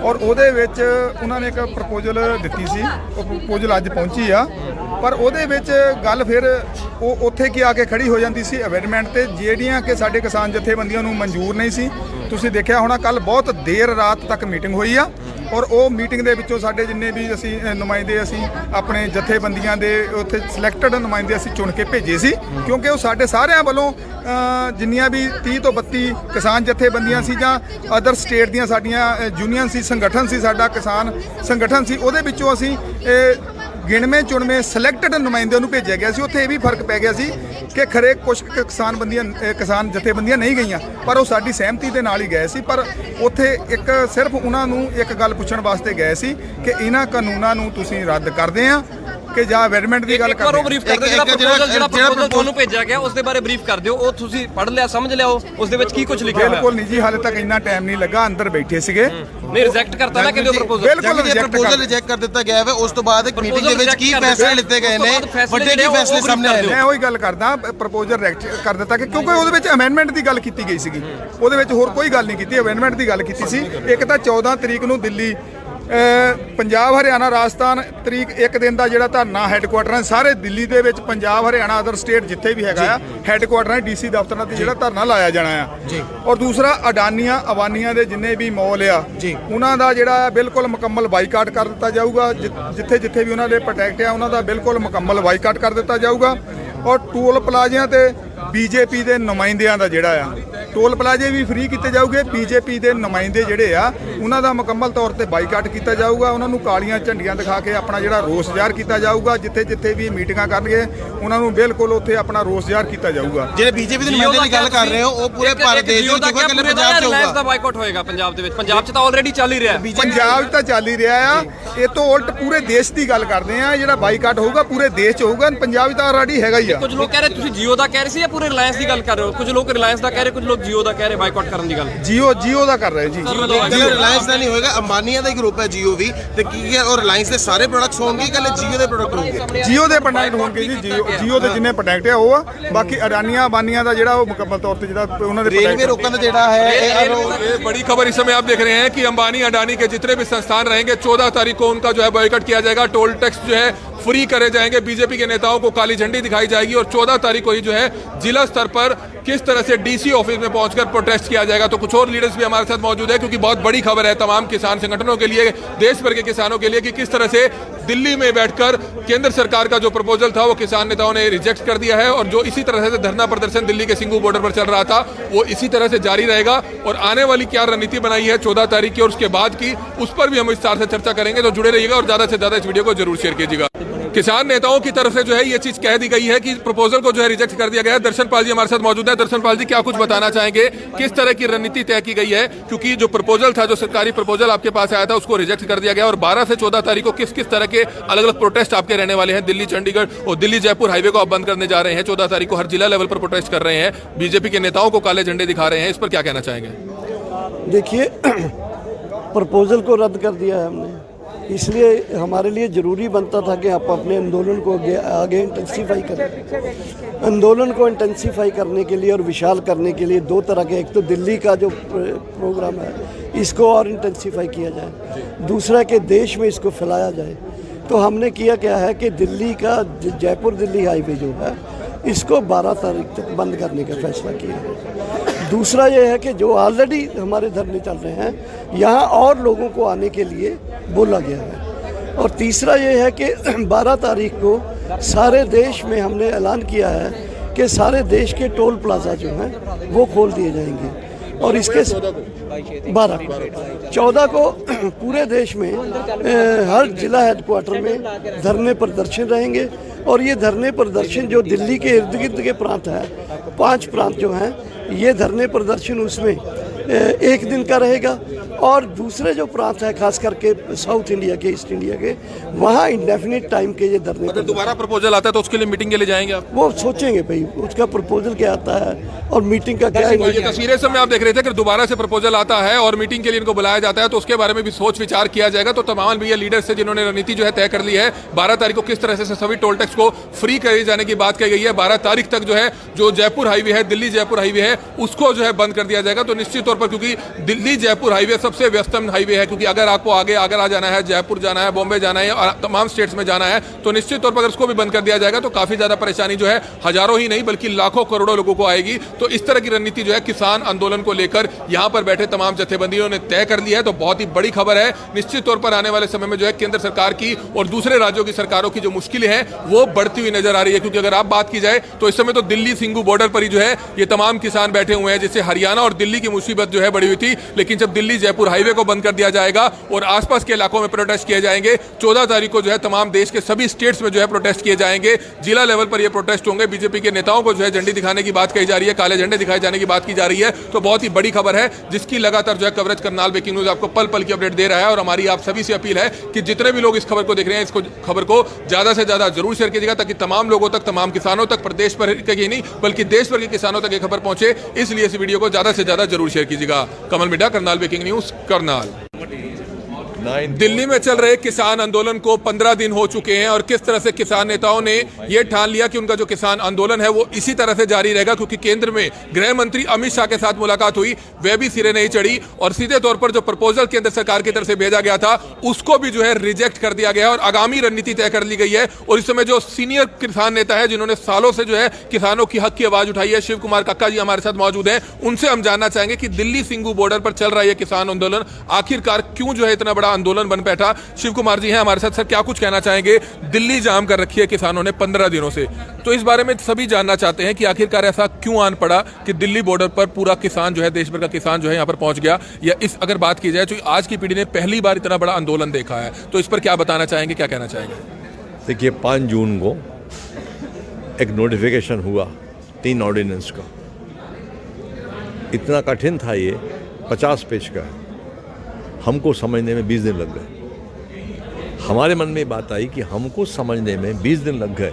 ਔਰ ਉਹਦੇ ਵਿੱਚ ਉਹਨਾਂ ਨੇ ਇੱਕ ਪ੍ਰਪੋਜ਼ਲ ਦਿੱਤੀ ਸੀ। ਉਹ ਪ੍ਰਪੋਜ਼ਲ ਅੱਜ ਪਹੁੰਚੀ ਆ, ਪਰ ਉਹਦੇ ਵਿੱਚ ਗੱਲ ਫਿਰ ਉਹ ਉੱਥੇ ਕੀ ਆ ਕੇ ਖੜੀ ਹੋ ਜਾਂਦੀ ਸੀ ਅਮੈਂਡਮੈਂਟ ਤੇ, ਜਿਹੜੀਆਂ ਕਿ ਸਾਡੇ ਕਿਸਾਨ ਜਥੇਬੰਦੀਆਂ ਨੂੰ ਮਨਜ਼ੂਰ ਨਹੀਂ ਸੀ। ਤੁਸੀਂ ਦੇਖਿਆ ਹੋਣਾ ਕੱਲ ਬਹੁਤ ਦੇਰ ਰਾਤ ਤੱਕ ਮੀਟਿੰਗ ਹੋਈ ਆ ਔਰ ਉਹ ਮੀਟਿੰਗ ਦੇ ਵਿੱਚੋਂ ਸਾਡੇ ਜਿੰਨੇ ਵੀ ਅਸੀਂ ਨੁਮਾਇੰਦੇ ਅਸੀਂ ਆਪਣੇ ਜਥੇਬੰਦੀਆਂ ਦੇ ਉੱਥੇ ਸਿਲੈਕਟਡ ਨੁਮਾਇੰਦੇ ਅਸੀਂ ਚੁਣ ਕੇ ਭੇਜੇ ਸੀ ਕਿਉਂਕਿ ਉਹ ਸਾਡੇ ਸਾਰਿਆਂ ਵੱਲੋਂ ਜਿੰਨੀਆਂ ਵੀ 30 ਤੋਂ 32 ਕਿਸਾਨ ਜਥੇਬੰਦੀਆਂ ਸੀ ਜਾਂ ਅਦਰ ਸਟੇਟ ਦੀਆਂ ਸਾਡੀਆਂ ਯੂਨੀਅਨ ਸੀ, ਸੰਗਠਨ ਸੀ, ਸਾਡਾ ਕਿਸਾਨ ਸੰਗਠਨ ਸੀ, ਉਹਦੇ ਵਿੱਚੋਂ ਅਸੀਂ ਗਿਣਵੇਂ ਚੁਣਵੇਂ ਸਿਲੈਕਟਡ ਨੁਮਾਇੰਦਿਆਂ ਨੂੰ ਭੇਜਿਆ ਗਿਆ ਸੀ। ਉੱਥੇ ਇਹ ਵੀ ਫਰਕ ਪੈ ਗਿਆ ਸੀ ਕਿ ਖਰੇ ਕੁਝ ਕਿਸਾਨ ਜਥੇਬੰਦੀਆਂ ਨਹੀਂ ਗਈਆਂ ਪਰ ਉਹ ਸਾਡੀ ਸਹਿਮਤੀ ਦੇ ਨਾਲ ਹੀ ਗਏ ਸੀ। ਪਰ ਉੱਥੇ ਇੱਕ ਸਿਰਫ ਉਹਨਾਂ ਨੂੰ ਇੱਕ ਗੱਲ ਪੁੱਛਣ ਵਾਸਤੇ ਗਏ ਸੀ ਕਿ ਇਹਨਾਂ ਕਾਨੂੰਨਾਂ ਨੂੰ ਤੁਸੀਂ ਰੱਦ ਕਰਦੇ ਆ ਕਿ ਜਾਂ ਅਮੈਂਡਮੈਂਟ ਦੀ ਗੱਲ ਕਰਦੇ। ਬਰੀਫ ਕਰ ਦਿਓ, ਜਿਹੜਾ ਪ੍ਰਪੋਜ਼ਲ ਤੁਹਾਨੂੰ ਭੇਜਿਆ ਗਿਆ ਉਸ ਦੇ ਬਾਰੇ ਬਰੀਫ ਕਰ ਦਿਓ। ਉਹ ਤੁਸੀਂ ਪੜ੍ਹ ਲਿਆ, ਸਮਝ ਲਿਆ ਉਸ ਦੇ ਵਿੱਚ ਕੀ ਕੁਝ ਲਿਖਿਆ ਹੋਇਆ? ਬਿਲਕੁਲ ਨਹੀਂ ਜੀ, ਹਾਲੇ ਤੱਕ ਇੰਨਾ ਟਾਈਮ ਨਹੀਂ ਲੱਗਾ, ਅੰਦਰ ਬੈਠੇ ਸੀਗੇ। ਨਹੀਂ ਰਿਜੈਕਟ ਕਰਤਾ ਨਾ ਕਹਿੰਦੇ ਪ੍ਰਪੋਜ਼ਲ? ਬਿਲਕੁਲ ਰਿਜੈਕਟ ਕਰ ਦਿੱਤਾ ਗਿਆ ਹੈ। ਉਸ ਤੋਂ ਬਾਅਦ ਇੱਕ ਮੀਟਿੰਗ ਦੇ ਵਿੱਚ ਕੀ ਫੈਸਲੇ ਲਿੱਤੇ ਗਏ ਨੇ, ਵੱਡੇ ਕੀ ਫੈਸਲੇ ਸਾਹਮਣੇ ਆਏ ਨੇ? ਮੈਂ ਉਹੀ ਗੱਲ ਕਰਦਾ, ਪ੍ਰਪੋਜ਼ਲ ਰਿਜੈਕਟ ਕਰ ਦਿੱਤਾ ਕਿ ਕਿਉਂਕਿ ਉਹਦੇ ਵਿੱਚ ਅਮੈਂਡਮੈਂਟ ਦੀ ਗੱਲ ਕੀਤੀ ਗਈ ਸੀਗੀ, ਉਹਦੇ ਵਿੱਚ ਹੋਰ ਕੋਈ ਗੱਲ ਨਹੀਂ ਕੀਤੀ, ਅਮੈਂਡਮੈਂਟ ਦੀ ਗੱਲ ਕੀਤੀ ਸੀ। ਇੱਕ ਤਾਂ 14 ਤਰੀਕ ਨੂੰ ਦਿੱਲੀ, ਪੰਜਾਬ, ਹਰਿਆਣਾ, ਰਾਜਸਥਾਨ ਤਰੀਕ ਇੱਕ ਦਿਨ ਦਾ ਜਿਹੜਾ ਧਰਨਾ ਹੈੱਡਕੁਆਟਰਾਂ ਸਾਰੇ ਦਿੱਲੀ ਦੇ ਵਿੱਚ, ਪੰਜਾਬ, ਹਰਿਆਣਾ, ਅਦਰ ਸਟੇਟ ਜਿੱਥੇ ਵੀ ਹੈਗਾ ਆ ਹੈੱਡਕੁਆਟਰਾਂ ਡੀਸੀ ਦਫ਼ਤਰਾਂ ਤੇ ਜਿਹੜਾ ਧਰਨਾ ਲਾਇਆ ਜਾਣਾ ਆ। ਔਰ ਦੂਸਰਾ ਅਡਾਨੀਆਂ ਅਵਾਨੀਆਂ ਦੇ ਜਿੰਨੇ ਵੀ ਮੌਲ ਆ ਉਹਨਾਂ ਦਾ ਜਿਹੜਾ ਬਿਲਕੁਲ ਮੁਕੰਮਲ ਬਾਈਕਾਟ ਕਰ ਦਿੱਤਾ ਜਾਊਗਾ। ਜਿੱਥੇ ਜਿੱਥੇ ਵੀ ਉਹਨਾਂ ਦੇ ਪ੍ਰੋਟੈਕਟ ਆ ਉਹਨਾਂ ਦਾ ਬਿਲਕੁਲ ਮੁਕੰਮਲ ਬਾਈਕਾਟ ਕਰ ਦਿੱਤਾ ਜਾਊਗਾ। ਔਰ ਟੋਲ ਪਲਾਜ਼ਿਆਂ ਤੇ ਬੀਜੇਪੀ ਦੇ ਨੁਮਾਇੰਦਿਆਂ ਦਾ ਜਿਹੜਾ ਆ ਟੋਲ ਪਲਾਜ਼ੇ ਵੀ ਫ੍ਰੀ ਕੀਤੇ ਜਾਊਗੇ। ਬੀਜੇਪੀ ਦੇ ਨੁਮਾਇੰਦੇ ਜਿਹੜੇ ਆ ਉਹਨਾਂ ਦਾ ਮੁਕੰਮਲ ਤੌਰ ਤੇ ਬਾਈਕਾਟ ਕੀਤਾ ਜਾਊਗਾ। ਉਹਨਾਂ ਨੂੰ ਕਾਲੀਆਂ ਝੰਡੀਆਂ ਦਿਖਾ ਕੇ ਆਪਣਾ ਜਿਹੜਾ ਰੋਸ ਜ਼ਾਹਰ ਕੀਤਾ ਜਾਊਗਾ। ਜਿੱਥੇ ਜਿੱਥੇ ਵੀ ਮੀਟਿੰਗਾਂ ਕਰਨਗੇ ਉਹਨਾਂ ਨੂੰ ਬਿਲਕੁਲ ਉੱਥੇ ਆਪਣਾ ਰੋਸ ਜ਼ਾਹਰ ਕੀਤਾ ਜਾਊਗਾ। ਜਿਹੜੇ ਬੀਜੇਪੀ ਦੇ ਨੁਮਾਇੰਦੇ ਦੀ ਗੱਲ ਕਰ ਰਹੇ ਹੋ ਉਹ ਪੂਰੇ ਭਾਰਤ ਦੇਸ਼ ਦੇ ਵਿੱਚ ਹੋਊਗਾ, ਇਕੱਲੇ ਪੰਜਾਬ 'ਚ ਰਿਲਾਇੰਸ ਦਾ ਹੋਊਗਾ? ਬਾਈਕਾਟ ਹੋਏਗਾ ਪੰਜਾਬ ਦੇ ਵਿੱਚ। ਪੰਜਾਬ 'ਚ ਤਾਂ ਆਲਰੇਡੀ ਚੱਲ ਹੀ ਰਿਹਾ ਹੈ। ਪੰਜਾਬ 'ਚ ਤਾਂ ਚੱਲ ਹੀ ਰਿਹਾ ਆ। ਇਹ ਤੋਂ ਉਲਟ ਪੂਰੇ ਦੇਸ਼ ਦੀ ਗੱਲ ਕਰਦੇ ਆ। ਜਿਹੜਾ ਬਾਈਕਾਟ ਹੋਊਗਾ ਪੂਰੇ ਦੇਸ਼ 'ਚ ਹੋਊਗਾ। ਪੰਜਾਬ 'ਚ ਤਾਂ ਆਲਰੇਡੀ ਹੈਗਾ ਹੀ ਆ। ਕੁਝ ਲੋਕ ਕਹਿ ਰਹੇ ਤੁਸੀਂ ਜੀਓ ਦਾ ਕਹਿ ਰਹੇ ਸੀ ਜਾਂ ਪੂਰੇ ਰਿਲਾਇੰਸ ਦੀ ਗੱਲ ਕਰ ਰਹੇ ਹੋ? ਕੁਝ ਲੋਕ ਰਿਲਾਇੰਸ ਦਾ ਕਹਿ ਰਹੇ, ਕੁਝ ਲੋਕ ਜੀਓ ਦਾ ਕਹਿ ਰਹੇ ਬਾਈਕਾਟ ਕਰਨ ਦੀ ਗੱਲ। ਜੀਓ ਦਾ ਕਰ ਰਹੇ ਜੀ। ਰਿਲਾਇੰਸ ਦਾ ਨਹੀਂ ਹੋਏਗਾ, ਅੰਬਾਨੀਆਂ ਦਾ ਹੀ ਗਰੁੱਪ ਹੈ ਜੀਓ ਵੀ, ਤੇ ਕੀ ਹੈ ਉਹ ਰਿਲਾਇੰਸ ਦੇ ਸਾਰੇ ਪ੍ਰੋਡਕਟਸ ਹੋਣਗੇ, ਇਕੱਲੇ ਜੀਓ ਦੇ ਪ੍ਰੋਡਕਟ ਹੋਣਗੇ? ਜੀਓ ਦੇ ਪ੍ਰੋਡਕਟ ਹੋਣਗੇ ਜੀ। ਜੀਓ ਦੇ ਜਿੰਨੇ ਪ੍ਰੋਡਕਟ ਆ ਉਹ ਆ। ਬਾਕੀ ਅਡਾਨੀਆਂ ਬਾਨੀਆਂ ਦਾ ਜਿਹੜਾ ਉਹ ਮੁਕੰਮਲ ਤੌਰ ਤੇ ਜਿਹੜਾ ਉਹਨਾਂ ਦੇ रेलवे रोकन का जेड़ा है ये बड़ी खबर इस समय आप देख रहे हैं कि अंबानी अडानी के जितने भी संस्थान रहेंगे 14 तारीख को उनका जो है बॉयकॉट किया जाएगा। टोल टैक्स जो है फ्री करे जाएंगे। बीजेपी के नेताओं को काली झंडी दिखाई जाएगी और 14 तारीख को ही जो है जिला स्तर पर किस तरह से डीसी ऑफिस में पहुंचकर प्रोटेस्ट किया जाएगा। तो कुछ और लीडर्स भी हमारे साथ मौजूद है क्योंकि बहुत बड़ी खबर है तमाम किसान संगठनों के लिए, देश भर के किसानों के लिए, कि किस तरह से दिल्ली में बैठकर केंद्र सरकार का जो प्रपोजल था वो किसान नेताओं ने रिजेक्ट कर दिया है और जो इसी तरह से धरना प्रदर्शन दिल्ली के सिंगू बॉर्डर पर चल रहा था वो इसी तरह से जारी रहेगा। और आने वाली क्या रणनीति बनाई है 14 तारीख की और उसके बाद की, उस पर भी हम विस्तार से चर्चा करेंगे। तो जुड़े रहिएगा और ज्यादा से ज्यादा इस वीडियो को जरूर शेयर कीजिएगा। किसान नेताओं की तरफ से जो है ये चीज कह दी गई है कि प्रपोजल को जो है रिजेक्ट कर दिया गया है। दर्शनपाल जी हमारे साथ मौजूद है। दर्शनपाल जी, क्या कुछ बताना चाहेंगे, किस तरह की रणनीति तय की गई है? क्योंकि जो प्रपोजल था, जो सरकारी प्रपोजल आपके पास आया था, उसको रिजेक्ट कर दिया गया और 12 से 14 तारीख को किस किस तरह के अलग अलग प्रोटेस्ट आपके रहने वाले हैं? दिल्ली चंडीगढ़ और दिल्ली जयपुर हाईवे को आप बंद करने जा रहे हैं। 14 तारीख को हर जिला लेवल पर प्रोटेस्ट कर रहे हैं। बीजेपी के नेताओं को काले झंडे दिखा रहे हैं। इस पर क्या कहना चाहेंगे? देखिए, प्रपोजल को रद्द कर दिया है हमने, इसलिए हमारे लिए ज़रूरी बनता था कि आप अपने आंदोलन को आगे इंटेंसीफाई करें। आंदोलन को इंटेंसीफाई करने के लिए और विशाल करने के लिए दो तरह के, एक तो दिल्ली का जो प्रोग्राम है इसको और इंटेंसीफाई किया जाए, दूसरा कि देश में इसको फैलाया जाए। तो हमने किया क्या है कि दिल्ली का जयपुर दिल्ली हाईवे जो है इसको 12 तारीख तक बंद करने का फैसला किया है। दूसरा ये है कि जो ऑलरेडी हमारे धरने चल रहे हैं यहाँ और लोगों को आने के लिए बोला गया है। और तीसरा ये है कि 12 तारीख को सारे देश में हमने ऐलान किया है कि सारे देश के टोल प्लाजा जो हैं वो खोल दिए जाएंगे। और इसके 14 को पूरे देश में हर जिला हेडक्वार्टर में धरने प्रदर्शन रहेंगे। और ये धरने प्रदर्शन जो दिल्ली के इर्द गिर्द के प्रांत हैं, 5 प्रांत जो हैं, ये धरने प्रदर्शन उसमें एक दिन का रहेगा। और दूसरे जो प्रांत है खास करके साउथ इंडिया के, ईस्ट इंडिया के, वहाँ इंडेफिनिट टाइम के ये धरने। अगर दोबारा प्रपोजल आता है तो उसके लिए मीटिंग के लिए जाएंगे आप? वो सोचेंगे भाई उसका प्रपोजल क्या आता है और मीटिंग का क्या है। ये तस्वीरें समय आप देख रहे थे कि दोबारा से प्रपोजल आता है और मीटिंग के लिए इनको बुलाया जाता है तो उसके बारे में भी सोच विचार किया जाएगा। तो तमाम भी ये लीडर्स से जिन्होंने रणनीति जो है तय कर ली है। 12 तारीख को किस तरह से सभी टोल टैक्स को फ्री करे जाने की बात कही गई है। 12 तारीख तक जो है जो जयपुर हाईवे है, दिल्ली जयपुर हाईवे है, उसको जो है बंद कर दिया जाएगा। तो निश्चित तौर पर, क्योंकि दिल्ली जयपुर हाईवे सबसे व्यस्तम हाईवे है, क्योंकि अगर आपको आगे आगरा जाना है, जयपुर जाना है, बॉम्बे जाना है और तमाम स्टेट्स में जाना है तो निश्चित तौर पर अगर उसको भी बंद कर दिया जाएगा तो काफी ज्यादा परेशानी जो है हजारों ही नहीं बल्कि लाखों करोड़ों लोगों को आएगी। तो इस तरह की रणनीति जो है किसान आंदोलन को लेकर यहाँ पर बैठे तमाम जथेबंदियों ने तय कर ली है। तो बहुत ही बड़ी खबर है। निश्चित तौर पर आने वाले समय में जो है केंद्र सरकार की और दूसरे राज्यों की सरकारों की जो मुश्किलें हैं वो बढ़ती हुई नजर आ रही है। क्योंकि अगर आप बात की जाए तो इस समय तो दिल्ली सिंगू बॉर्डर पर ही जो है ये तमाम किसान बैठे हुए हैं, जिससे हरियाणा और दिल्ली की मुसीबत जो है बड़ी हुई थी। लेकिन जब दिल्ली जयपुर हाईवे को बंद कर दिया जाएगा और आसपास के इलाकों में प्रोटेस्ट किए जाएंगे, 14 तारीख को जो है तमाम देश के सभी स्टेट्स में जो है प्रोटेस्ट किए जाएंगे। जिला लेवल पर ये प्रोटेस्ट होंगे। बीजेपी के नेताओं को जो है झंडी दिखाने की बात कही जा रही है, काले झंडे दिखाए जाने की बात की जा रही है। तो बहुत ही बड़ी खबर है जिसकी लगातार जो है कवरेज करनाल ब्रेकिंग न्यूज आपको पल पल की अपडेट दे रहा है। और हमारी आप सभी से अपील है कि जितने भी लोग इस खबर को देख रहे हैं, इसको खबर को ज्यादा से ज्यादा जरूर शेयर कीजिएगा ताकि तमाम लोगों तक, तमाम किसानों तक, प्रदेश पर ही नहीं बल्कि देश भर के किसानों तक ये खबर पहुंचे। इसलिए इस वीडियो को ज्यादा से ज्यादा जरूर शेयर कीजिएगा। कमल मिडा, करनाल ब्रेकिंग न्यूज, करनाल। दिल्ली में चल रहे किसान आंदोलन को 15 दिन हो चुके हैं और किस तरह से किसान नेताओं ने यह ठान लिया कि उनका जो किसान आंदोलन है वो इसी तरह से जारी रहेगा। क्योंकि केंद्र में गृह मंत्री अमित शाह के साथ मुलाकात हुई, वह भी सिरे नहीं चढ़ी और सीधे तौर पर जो प्रपोजल केंद्र सरकार की तरफ से भेजा गया था उसको भी जो है रिजेक्ट कर दिया गया और आगामी रणनीति तय कर ली गई है। और इस समय जो सीनियर किसान नेता है जिन्होंने सालों से जो है किसानों की हक की आवाज उठाई है, शिव कुमार कक्का जी हमारे साथ मौजूद हैं। उनसे हम जानना चाहेंगे कि दिल्ली सिंगू बॉर्डर पर चल रहा है किसान आंदोलन आखिरकार क्यों जो है इतना बड़ा आंदोलन बन बैठा। शिव कुमार जी हैं हमारे साथ। सर, क्या कुछ कहना चाहेंगे? दिल्ली जाम कर रखी है किसानों ने 15 दिनों से, तो इस बारे में सभी जानना चाहते हैं कि आखिरकार ऐसा क्यों आन पड़ा कि दिल्ली बॉर्डर पर पूरा किसान जो है, देश भर का किसान जो है यहाँ पर पहुंच गया। या इस अगर बात की जाए तो आज की पीढ़ी ने पहली बार इतना बड़ा आंदोलन देखा है, तो इस पर क्या बताना चाहेंगे, क्या कहना चाहेंगे? देखिए, 5 जून को एक नोटिफिकेशन हुआ 3 ऑर्डिनेंस का। इतना कठिन था ये, 50 पेज का। हमको समझने में 20 दिन लग गए। हमारे मन में बात आई कि हमको समझने में 20 दिन लग गए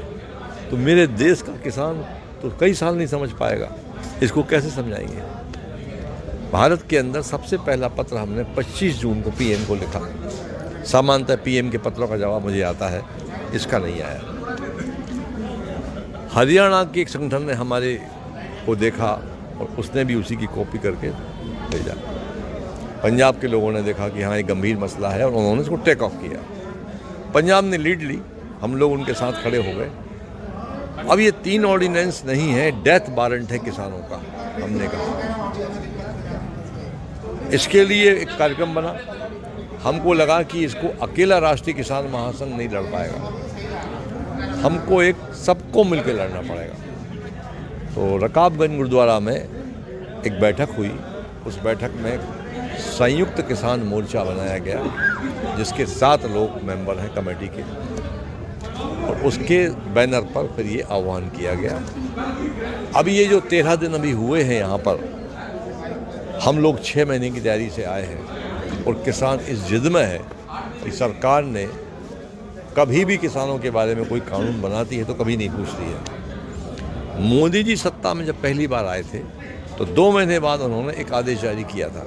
तो मेरे देश का किसान तो कई साल नहीं समझ पाएगा। इसको कैसे समझाएंगे? भारत के अंदर सबसे पहला पत्र हमने 25 जून को पीएम को लिखा। सामान्यतः पीएम के पत्रों का जवाब मुझे आता है, इसका नहीं आया। हरियाणा के एक संगठन ने हमारे को देखा और उसने भी उसी की कॉपी करके भेजा। पंजाब के लोगों ने देखा कि हाँ, ये गंभीर मसला है और उन्होंने इसको टेक ऑफ किया। पंजाब ने लीड ली, हम लोग उनके साथ खड़े हो गए। अब ये 3 ऑर्डिनेंस नहीं है, डेथ वारंट है किसानों का। हमने कहा इसके लिए एक कार्यक्रम बना। हमको लगा कि इसको अकेला राष्ट्रीय किसान महासंघ नहीं लड़ पाएगा, हमको एक सबको मिलकर लड़ना पड़ेगा। तो रकाबगंज गुरुद्वारा में एक बैठक हुई। उस बैठक में संयुक्त किसान मोर्चा बनाया गया, जिसके 7 लोग मेंबर हैं कमेटी के, और उसके बैनर पर फिर ये आह्वान किया गया। अब ये जो 13 दिन अभी हुए हैं यहाँ पर, हम लोग 6 महीने की तैयारी से आए हैं और किसान इस जिद में है कि सरकार ने कभी भी किसानों के बारे में कोई कानून बनाती है तो कभी नहीं पूछती है। मोदी जी सत्ता में जब पहली बार आए थे तो 2 महीने बाद उन्होंने एक आदेश जारी किया था